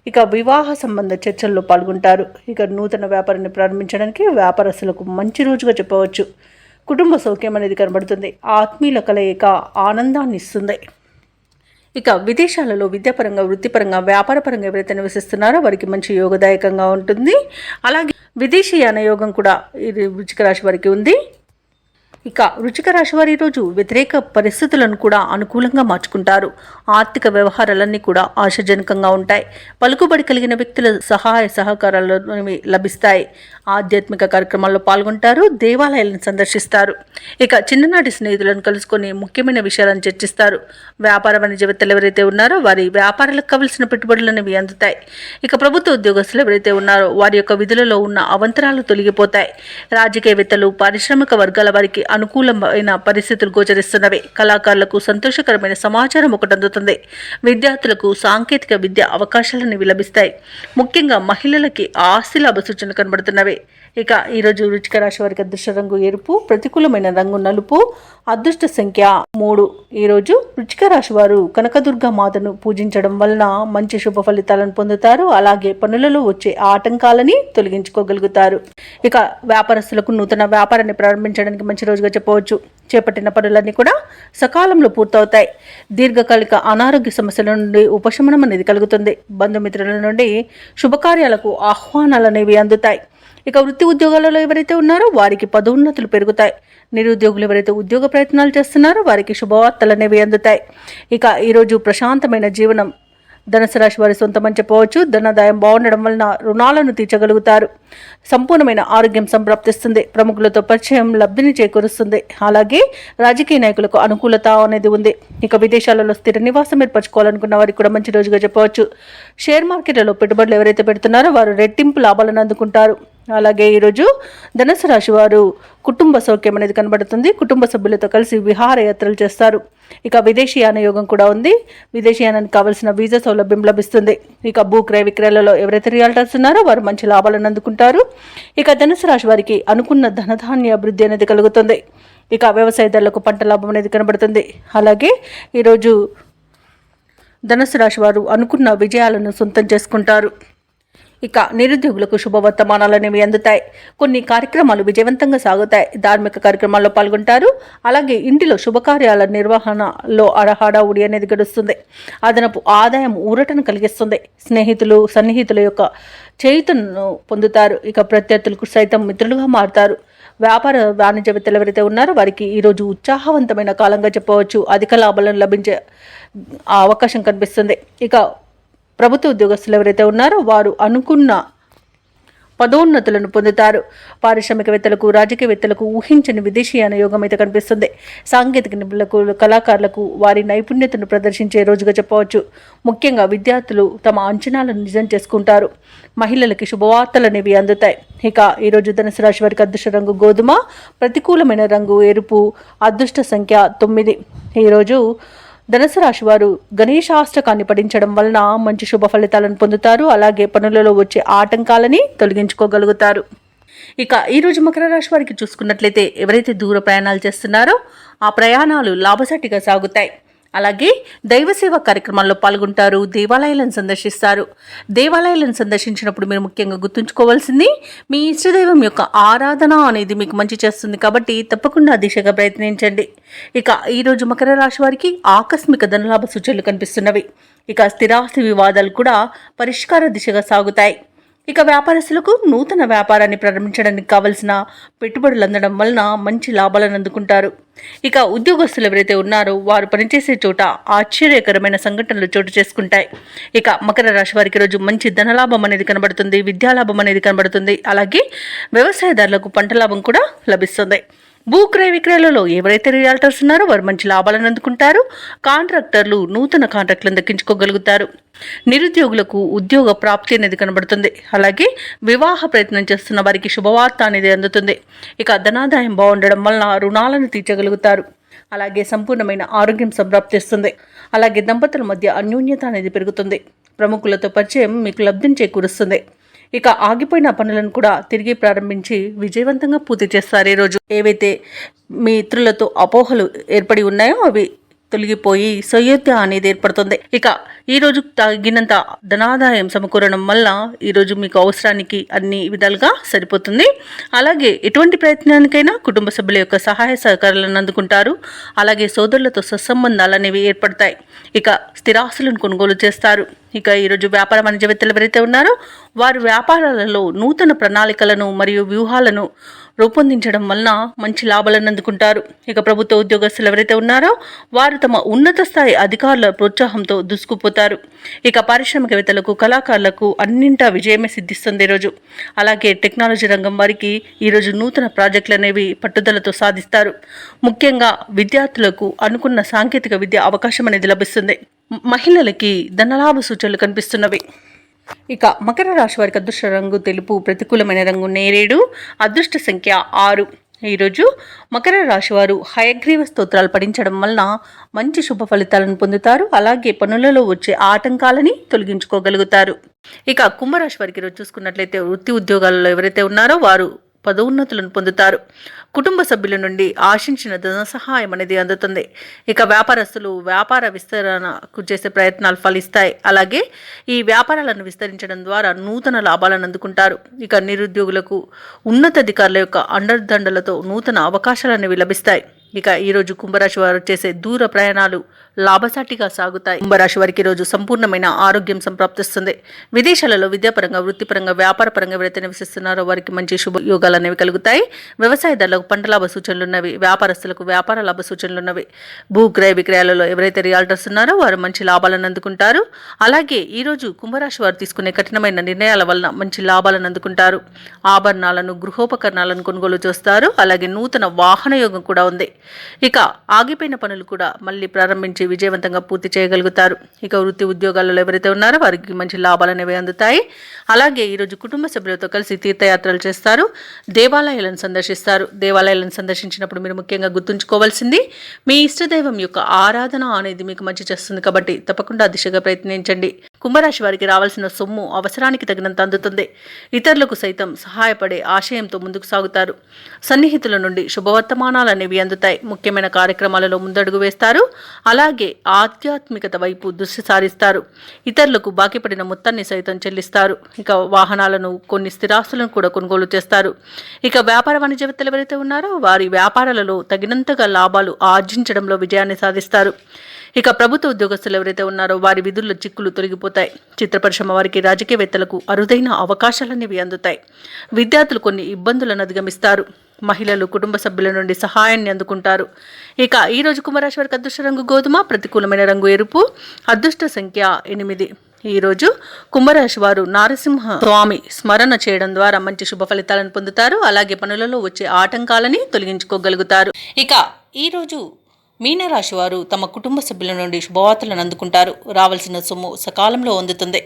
ఇక వివాహ సంబంధ చర్చల్లో పాల్గొంటారు. ఇక నూతన వ్యాపారాన్ని ప్రారంభించడానికి వ్యాపారస్తులకు మంచి రోజుగా చెప్పవచ్చు. కుటుంబ సౌఖ్యం అనేది కనబడుతుంది. ఆత్మీయుల కలయిక ఆనందాన్ని ఇస్తుంది. ఇక విదేశాలలో విద్యాపరంగా వృత్తిపరంగా వ్యాపారపరంగా ఎవరైతే నివసిస్తున్నారో వారికి మంచి యోగదాయకంగా ఉంటుంది. అలాగే విదేశీయాన యోగం కూడా ఇది వృశ్చిక రాశి వారికి ఉంది. ఇక వృశ్చిక రాశి వారు ఈరోజు వ్యతిరేక పరిస్థితులను కూడా అనుకూలంగా మార్చుకుంటారు. ఆర్థిక వ్యవహారాలన్నీ కూడా ఆశాజనకంగా ఉంటాయి. పలుకుబడి కలిగిన వ్యక్తుల సహాయ సహకారాలు లభిస్తాయి. ఆధ్యాత్మిక కార్యక్రమాల్లో పాల్గొంటారు. దేవాలయాలను సందర్శిస్తారు. ఇక చిన్ననాటి స్నేహితులను కలుసుకొని ముఖ్యమైన విషయాలను చర్చిస్తారు. వ్యాపార వాణిజ్యవేత్తలు ఎవరైతే ఉన్నారో వారి వ్యాపారాలకు కావలసిన పెట్టుబడులు అనేవి అందుతాయి. ఇక ప్రభుత్వ ఉద్యోగస్తులు ఎవరైతే ఉన్నారో వారి యొక్క విధులలో ఉన్న అవంతరాలు తొలగిపోతాయి. రాజకీయవేత్తలు పారిశ్రామిక వర్గాల వారికి అనుకూలమైన పరిస్థితులు గోచరిస్తున్నవి. కళాకారులకు సంతోషకరమైన సమాచారం ఒకటి అందుతుంది. విద్యార్థులకు సాంకేతిక విద్య అవకాశాలను లభిస్తాయి. ముఖ్యంగా మహిళలకి ఆస్తి లాభ సూచనలు కనబడుతున్నవి. ఇక ఈరోజు వృశ్చిక రాశి వారికి అదృష్ట రంగు ఎరుపు, ప్రతికూలమైన రంగు నలుపు, అదృష్ట సంఖ్య 3. ఈరోజు వృశ్చిక రాశి వారు కనకదుర్గ మాతను పూజించడం వలన మంచి శుభ ఫలితాలను పొందుతారు. అలాగే పనులలో వచ్చే ఆటంకాలని తొలగించుకోగలుగుతారు. ఇక వ్యాపారస్తులకు నూతన వ్యాపారాన్ని ప్రారంభించడానికి మంచి రోజుగా చెప్పవచ్చు. చేపట్టిన పనులన్నీ కూడా సకాలంలో పూర్తవుతాయి. దీర్ఘకాలిక అనారోగ్య సమస్యల నుండి ఉపశమనం అనేది కలుగుతుంది. బంధుమిత్రుల నుండి శుభకార్యాలకు ఆహ్వానాలు అనేవి అందుతాయి. ఇక వృత్తి ఉద్యోగాలలో ఎవరైతే ఉన్నారో వారికి పదోన్నతులు పెరుగుతాయి. నిరుద్యోగులు ఎవరైతే ఉద్యోగ ప్రయత్నాలు చేస్తున్నారో వారికి శుభవార్తలు అనేవి అందుతాయి. ఇక ఈరోజు ప్రశాంతమైన జీవనం ధనుసు రాశి వారి సొంతమని చెప్పవచ్చు. ధనాదాయం బాగుండడం వలన రుణాలను తీర్చగలుగుతారు. సంపూర్ణమైన ఆరోగ్యం సంప్రాప్తిస్తుంది. ప్రముఖులతో పరిచయం లబ్ధిని చేకూరుస్తుంది. అలాగే రాజకీయ నాయకులకు అనుకూలత అనేది ఉంది. ఇక విదేశాలలో స్థిర నివాసం ఏర్పరచుకోవాలనుకున్న వారికి కూడా మంచి రోజుగా చెప్పవచ్చు. షేర్ మార్కెట్లలో పెట్టుబడులు ఎవరైతే పెడుతున్నారో వారు రెట్టింపు లాభాలను అందుకుంటారు. అలాగే ఈరోజు ధనుసు రాశి వారు కుటుంబ సౌఖ్యం అనేది కనబడుతుంది. కుటుంబ సభ్యులతో కలిసి విహారయాత్రలు చేస్తారు. ఇక విదేశీయాన యోగం కూడా ఉంది. విదేశీయానానికి కావలసిన వీసా సౌలభ్యం లభిస్తుంది. ఇక భూక్రయ విక్రయాలలో ఎవరైతే రియాల్టర్స్ ఉన్నారో వారు మంచి లాభాలను అందుకుంటారు. ఇక ధనుసు రాశి వారికి అనుకున్న ధనధాన్య అభివృద్ధి అనేది కలుగుతుంది. ఇక వ్యవసాయదారులకు పంట లాభం అనేది కనబడుతుంది. అలాగే ఈరోజు ధనుసు రాశి వారు అనుకున్న విజయాలను సొంతం చేసుకుంటారు. ఇక నిరుద్యోగులకు శుభవర్తమానాలు అనేవి అందుతాయి. కొన్ని కార్యక్రమాలు విజయవంతంగా సాగుతాయి. ధార్మిక కార్యక్రమాల్లో పాల్గొంటారు. అలాగే ఇంటిలో శుభకార్యాల నిర్వహణలో హడావుడి అనేది గడుస్తుంది. అదనపు ఆదాయం ఊరటను కలిగిస్తుంది. స్నేహితులు సన్నిహితుల యొక్క చేయుతను పొందుతారు. ఇక ప్రత్యర్థులకు సైతం మిత్రులుగా మారుతారు. వ్యాపార వాణిజ్యవేత్తలు ఎవరైతే ఉన్నారో వారికి ఈరోజు ఉత్సాహవంతమైన కాలంగా చెప్పవచ్చు. అధిక లాభాలను లభించే అవకాశం కనిపిస్తుంది. ఇక ప్రభుత్వ ఉద్యోగస్తులు ఎవరైతే ఉన్నారో వారు అనుకున్న పదోన్నతులను పొందుతారు. పారిశ్రామికవేత్తలకు రాజకీయవేత్తలకు ఊహించని విదేశీయాన యోగం అయితే కనిపిస్తుంది. సాంకేతిక నిపుణులకు కళాకారులకు వారి నైపుణ్యతను ప్రదర్శించే రోజుగా చెప్పవచ్చు. ముఖ్యంగా విద్యార్థులు తమ అంచనాలను నిజం చేసుకుంటారు. మహిళలకి శుభవార్తలు అనేవి అందుతాయి. ఇక ఈరోజు ధనుసు రాశి వారికి అదృష్ట రంగు గోధుమ, ప్రతికూలమైన రంగు ఎరుపు, అదృష్ట సంఖ్య 9. ఈరోజు ధనుసు రాశి వారు గణేశాష్టకాన్ని పఠించడం వలన మంచి శుభ ఫలితాలను పొందుతారు. అలాగే పనులలో వచ్చే ఆటంకాలని తొలగించుకోగలుగుతారు. ఇక ఈరోజు మకర రాశి వారికి చూసుకున్నట్లయితే ఎవరైతే దూర ప్రయాణాలు చేస్తున్నారో ఆ ప్రయాణాలు లాభసాటిగా సాగుతాయి. అలాగే దైవసేవ కార్యక్రమాల్లో పాల్గొంటారు, దేవాలయాలను సందర్శిస్తారు. దేవాలయాలను సందర్శించినప్పుడు మీరు ముఖ్యంగా గుర్తుంచుకోవాల్సింది మీ ఇష్టదైవం యొక్క ఆరాధన అనేది మీకు మంచి చేస్తుంది కాబట్టి తప్పకుండా దిశగా ప్రయత్నించండి. ఇక ఈరోజు మకర రాశి వారికి ఆకస్మిక ధనలాభ సూచనలు కనిపిస్తున్నవి. ఇక స్థిరాస్తి వివాదాలు కూడా పరిష్కార దిశగా సాగుతాయి. ఇక వ్యాపారస్తులకు నూతన వ్యాపారాన్ని ప్రారంభించడానికి కావలసిన పెట్టుబడులు అందడం వలన మంచి లాభాలను అందుకుంటారు. ఇక ఉద్యోగస్తులు ఎవరైతే ఉన్నారో వారు పనిచేసే చోట ఆశ్చర్యకరమైన సంఘటనలు చోటు చేసుకుంటాయి. ఇక మకర రాశి వారికి రోజు మంచి ధనలాభం అనేది కనబడుతుంది, విద్యాలాభం అనేది కనబడుతుంది. అలాగే వ్యవసాయదారులకు పంట లాభం కూడా లభిస్తుంది. భూక్రయ విక్రయాలలో ఎవరైతే రియాల్టర్స్ ఉన్నారో వారు మంచి లాభాలను అందుకుంటారు. కాంట్రాక్టర్లు నూతన కాంట్రాక్టులను దక్కించుకోగలుగుతారు. నిరుద్యోగులకు ఉద్యోగ ప్రాప్తి అనేది కనబడుతుంది. అలాగే వివాహ ప్రయత్నం చేస్తున్న వారికి శుభవార్త అనేది అందుతుంది. ఇక ధనాదాయం బాగుండడం వలన రుణాలను తీర్చగలుగుతారు. అలాగే సంపూర్ణమైన ఆరోగ్యం సంప్రాప్తిస్తుంది. అలాగే దంపతుల మధ్య అన్యోన్యత అనేది పెరుగుతుంది. ప్రముఖులతో పరిచయం మీకు లబ్ధిని చేకూరుస్తుంది. ఇక ఆగిపోయిన పనులను కూడా తిరిగి ప్రారంభించి విజయవంతంగా పూర్తి చేస్తారు. ఈరోజు ఏవైతే మీ ఇతరులతో అపోహలు ఏర్పడి ఉన్నాయో అవి తొలగిపోయి సయోధ్య అనేది ఏర్పడుతుంది. ఇక ఈరోజు తగినంత ధనాదాయం సమకూరడం వల్ల ఈరోజు మీకు అవసరానికి అన్ని విధాలుగా సరిపోతుంది. అలాగే ఎటువంటి ప్రయత్నానికైనా కుటుంబ సభ్యుల యొక్క సహాయ సహకారాలను అందుకుంటారు. అలాగే సోదరులతో సత్సంబంధాలు అనేవి ఏర్పడతాయి. ఇక స్థిరాస్తులను కొనుగోలు చేస్తారు. ఇక ఈరోజు వ్యాపార వాణిజ్యవేత్తలు ఎవరైతే ఉన్నారో వారు వ్యాపారాలలో నూతన ప్రణాళికలను మరియు వ్యూహాలను రూపొందించడం వలన మంచి లాభాలను అందుకుంటారు. ఇక ప్రభుత్వ ఉద్యోగస్తులు ఎవరైతే ఉన్నారో వారు తమ ఉన్నత స్థాయి అధికారుల ప్రోత్సాహంతో దూసుకుపోతారు. ఇక పారిశ్రామికవేత్తలకు, కళాకారులకు అన్నింటా విజయమే సిద్ధిస్తుంది ఈరోజు. అలాగే టెక్నాలజీ రంగం వారికి ఈరోజు నూతన ప్రాజెక్టులు అనేవి పట్టుదలతో సాధిస్తారు. ముఖ్యంగా విద్యార్థులకు అనుకున్న సాంకేతిక విద్య అవకాశం అనేది లభిస్తుంది. మహిళలకి ధనలాభ సూచనలు కనిపిస్తున్నవి. ఇక మకర రాశి వారికి అదృష్ట రంగు తెలుపు, ప్రతికూలమైన రంగు నేరేడు, అదృష్ట సంఖ్య 6. ఈరోజు మకర రాశి వారు హయగ్రీవ స్తోత్రాలు పఠించడం వలన మంచి శుభ ఫలితాలను పొందుతారు. అలాగే పనులలో వచ్చే ఆటంకాలని తొలగించుకోగలుగుతారు. ఇక కుంభరాశి వారికి ఈరోజు చూసుకున్నట్లయితే వృత్తి ఉద్యోగాలలో ఎవరైతే ఉన్నారో వారు పదోన్నతులను పొందుతారు. కుటుంబ సభ్యుల నుండి ఆశించిన ధన సహాయం అనేది అందుతుంది. ఇక వ్యాపారస్తులు వ్యాపార విస్తరణకు చేసే ప్రయత్నాలు ఫలిస్తాయి. అలాగే ఈ వ్యాపారాలను విస్తరించడం ద్వారా నూతన లాభాలను అందుకుంటారు. ఇక నిరుద్యోగులకు ఉన్నతాధికారుల యొక్క అండదండలతో నూతన అవకాశాలు అనేవి లభిస్తాయి. ఇక ఈరోజు కుంభరాశి వారు చేసే దూర ప్రయాణాలు లాభసాటిగా సాగుతాయి. కుంభరాశి వారికి ఈరోజు సంపూర్ణమైన ఆరోగ్యం సంప్రాప్తిస్తుంది. విదేశాలలో విద్యాపరంగా, వృత్తిపరంగా, వ్యాపారపరంగా ఎవరైతే నివసిస్తున్నారో వారికి మంచి శుభ యోగాలు అనేవి కలుగుతాయి. వ్యవసాయదారులకు పంట లాభ సూచనలు ఉన్నవి. వ్యాపారస్తులకు వ్యాపార లాభ సూచనలు ఉన్నవి. భూక్రయ విక్రయాలలో ఎవరైతే రియాల్టర్స్ ఉన్నారో వారు మంచి లాభాలను అందుకుంటారు. అలాగే ఈరోజు కుంభరాశి వారు తీసుకునే కఠినమైన నిర్ణయాల వలన మంచి లాభాలను అందుకుంటారు. ఆభరణాలను, గృహోపకరణాలను కొనుగోలు చేస్తారు. అలాగే నూతన వాహన యోగం కూడా ఉంది. ఇక ఆగిపోయిన పనులు కూడా మళ్ళీ ప్రారంభించి విజయవంతంగా పూర్తి చేయగలుగుతారు. ఇక వృత్తి ఉద్యోగాలలో ఎవరైతే ఉన్నారో వారికి మంచి లాభాలు అనేవి అందుతాయి. అలాగే ఈరోజు కుటుంబ సభ్యులతో కలిసి తీర్థయాత్రలు చేస్తారు. దేవాలయాలను సందర్శిస్తారు. దేవాలయాలను సందర్శించినప్పుడు మీరు ముఖ్యంగా గుర్తుంచుకోవాల్సింది మీ ఇష్టదైవం యొక్క ఆరాధన అనేది మీకు మంచి చేస్తుంది కాబట్టి తప్పకుండా దిశగా ప్రయత్నించండి. కుంభరాశి వారికి రావాల్సిన సొమ్ము అవసరానికి తగినంత అందుతుంది. ఇతరులకు సైతం సహాయపడే ఆశయంతో ముందుకు సాగుతారు. సన్నిహితుల నుండి శుభవర్తమానాలు అనేవి అందుతాయి. ముఖ్యమైన కార్యక్రమాలలో ముందడుగు వేస్తారు. అలాగే ఆధ్యాత్మికత వైపు దృష్టి సారిస్తారు. ఇతరులకు బాకీ పడిన మొత్తాన్ని సైతం చెల్లిస్తారు. ఇక వాహనాలను, కొన్ని స్థిరాస్తులను కూడా కొనుగోలు చేస్తారు. ఇక వ్యాపార వాణిజ్యవేత్తలు ఎవరైతే ఉన్నారో వారి వ్యాపారాలలో తగినంతగా లాభాలు ఆర్జించడంలో విజయాన్ని సాధిస్తారు. ఇక ప్రభుత్వ ఉద్యోగస్తులు ఎవరైతే ఉన్నారో వారి విధుల్లో చిక్కులు తొలగిపోతాయి. చిత్ర పరిశ్రమ వారికి, రాజకీయవేత్తలకు అరుదైన అవకాశాలనేవి అందుతాయి. విద్యార్థులు కొన్ని ఇబ్బందులను అధిగమిస్తారు. మహిళలు కుటుంబ సభ్యుల నుండి సహాయాన్ని అందుకుంటారు. ఇక ఈరోజు కుంభరాశి వారికి అదృష్ట రంగు గోధుమ, ప్రతికూలమైన రంగు ఎరుపు, అదృష్ట సంఖ్య 8. ఈరోజు కుంభరాశి వారు నారసింహ స్వామి స్మరణ చేయడం ద్వారా మంచి శుభ ఫలితాలను పొందుతారు. అలాగే పనులలో వచ్చే ఆటంకాలని తొలగించుకోగలుగుతారు. ఇక ఈరోజు మీనరాశి వారు తమ కుటుంబ సభ్యుల నుండి శుభవార్తలను అందుకుంటారు. రావాల్సిన సొమ్ము సకాలంలో అందుతుంది.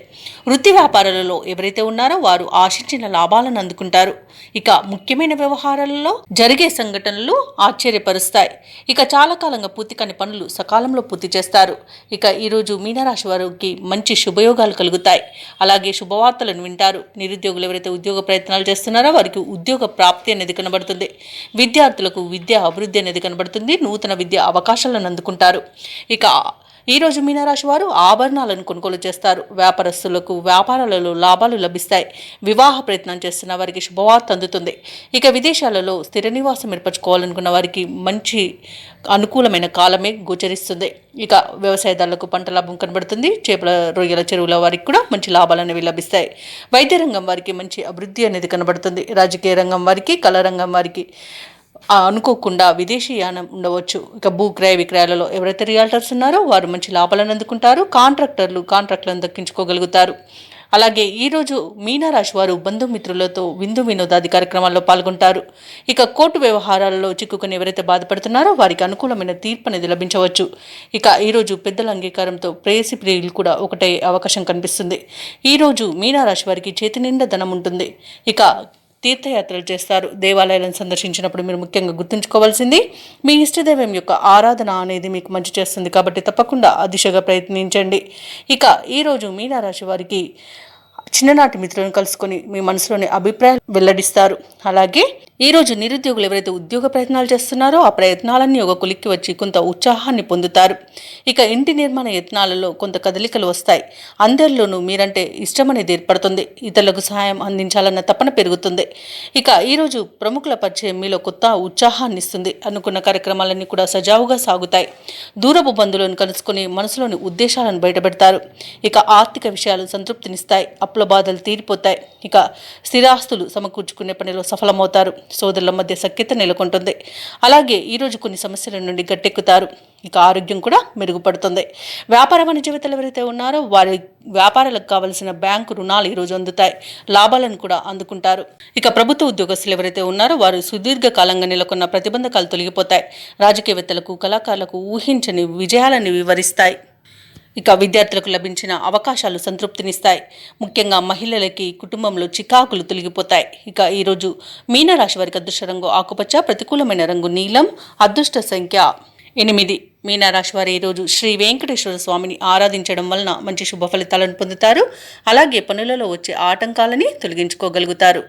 వృత్తి వ్యాపారాలలో ఎవరైతే ఉన్నారో వారు ఆశించిన లాభాలను అందుకుంటారు. ఇక ముఖ్యమైన వ్యవహారాలలో జరిగే సంఘటనలు ఆశ్చర్యపరుస్తాయి. ఇక చాలా కాలంగా పూర్తి కాని పనులు సకాలంలో పూర్తి చేస్తారు. ఇక ఈరోజు మీనరాశి వారికి మంచి శుభయోగాలు కలుగుతాయి. అలాగే శుభవార్తలను వింటారు. నిరుద్యోగులు ఎవరైతే ఉద్యోగ ప్రయత్నాలు చేస్తున్నారో వారికి ఉద్యోగ ప్రాప్తి అనేది కనబడుతుంది. విద్యార్థులకు విద్యా అభివృద్ధి అనేది కనబడుతుంది. నూతన విద్య అవకాశం అవకాశాలను అందుకుంటారు. ఇక ఈరోజు మీనరాశి వారు ఆభరణాలను కొనుగోలు చేస్తారు. వ్యాపారస్తులకు వ్యాపారాలలో లాభాలు లభిస్తాయి. వివాహ ప్రయత్నం చేస్తున్న వారికి శుభవార్త అందుతుంది. ఇక విదేశాలలో స్థిర నివాసం ఏర్పరచుకోవాలనుకున్న వారికి మంచి అనుకూలమైన కాలమే గోచరిస్తుంది. ఇక వ్యవసాయదారులకు పంట లాభం కనబడుతుంది. చేపల రొయ్యల చెరువుల వారికి కూడా మంచి లాభాలు అనేవి లభిస్తాయి. వైద్య రంగం వారికి మంచి అభివృద్ధి అనేది కనబడుతుంది. రాజకీయ రంగం వారికి, కళా రంగం వారికి అనుకోకుండా విదేశీయానం ఉండవచ్చు. ఇక భూ క్రయ విక్రయాలలో ఎవరైతే రియాల్టర్స్ ఉన్నారో వారు మంచి లాభాలను అందుకుంటారు. కాంట్రాక్టులను దక్కించుకోగలుగుతారు. అలాగే ఈరోజు మీనరాశి వారు బంధుమిత్రులతో విందు వినోదాది కార్యక్రమాల్లో పాల్గొంటారు. ఇక కోర్టు వ్యవహారాలలో చిక్కుకుని ఎవరైతే బాధపడుతున్నారో వారికి అనుకూలమైన తీర్పు అనేది లభించవచ్చు. ఇక ఈరోజు పెద్దల అంగీకారంతో ప్రేయసి ప్రియులు కూడా ఒకటే అవకాశం కనిపిస్తుంది. ఈరోజు మీనరాశి వారికి చేతి నిండా ధనం ఉంటుంది. ఇక తీర్థయాత్రలు చేస్తారు. దేవాలయాలను సందర్శించినప్పుడు మీరు ముఖ్యంగా గుర్తుంచుకోవాల్సింది మీ ఇష్టదైవం యొక్క ఆరాధన అనేది మీకు మంచి చేస్తుంది. కాబట్టి తప్పకుండా ఆ దిశగా ప్రయత్నించండి. ఇక ఈరోజు మీనరాశి వారికి చిన్ననాటి మిత్రులను కలుసుకొని మీ మనసులోని అభిప్రాయాలు వెల్లడిస్తారు. అలాగే ఈరోజు నిరుద్యోగులు ఎవరైతే ఉద్యోగ ప్రయత్నాలు చేస్తున్నారో ఆ ప్రయత్నాలన్నీ ఒక కొలిక్కి వచ్చి కొంత ఉత్సాహాన్ని పొందుతారు. ఇక ఇంటి నిర్మాణ యత్నాలలో కొంత కదలికలు వస్తాయి. అందరిలోనూ మీరంటే ఇష్టం అనేది ఏర్పడుతుంది. ఇతరులకు సహాయం అందించాలన్న తపన పెరుగుతుంది. ఇక ఈరోజు ప్రముఖుల పరిచయం మీలో కొత్త ఉత్సాహాన్ని ఇస్తుంది. అనుకున్న కార్యక్రమాలన్నీ కూడా సజావుగా సాగుతాయి. దూరపు బంధువులను కలుసుకొని మనసులోని ఉద్దేశాలను బయటపెడతారు. ఇక ఆర్థిక విషయాలు సంతృప్తినిస్తాయి. అప్పుల బాధలు తీరిపోతాయి. ఇక స్థిరాస్తులు సమకూర్చుకునే పనిలో సఫలమవుతారు. సోదరుల మధ్య సఖ్యత నెలకొంటుంది. అలాగే ఈరోజు కొన్ని సమస్యల నుండి గట్టెక్కుతారు. ఇక ఆరోగ్యం కూడా మెరుగుపడుతుంది. వ్యాపార వాణిజ్యవేత్తలు ఎవరైతే ఉన్నారో వారి వ్యాపారాలకు కావలసిన బ్యాంకు రుణాలు ఈరోజు అందుతాయి. లాభాలను కూడా అందుకుంటారు. ఇక ప్రభుత్వ ఉద్యోగస్తులు ఎవరైతే ఉన్నారో వారు సుదీర్ఘకాలంగా నెలకొన్న ప్రతిబంధకాలు తొలగిపోతాయి. రాజకీయవేత్తలకు, కళాకారులకు ఊహించని విజయాలను వివరిస్తాయి. ఇక విద్యార్థులకు లభించిన అవకాశాలు సంతృప్తినిస్తాయి. ముఖ్యంగా మహిళలకి కుటుంబంలో చికాకులు తొలగిపోతాయి. ఇక ఈరోజు మీనరాశి వారికి అదృష్ట రంగు ఆకుపచ్చ, ప్రతికూలమైన రంగు నీలం, అదృష్ట సంఖ్య 8. మీనరాశి వారు ఈరోజు శ్రీ వెంకటేశ్వర స్వామిని ఆరాధించడం వలన మంచి శుభ ఫలితాలను పొందుతారు. అలాగే పనులలో వచ్చే ఆటంకాలని తొలగించుకోగలుగుతారు.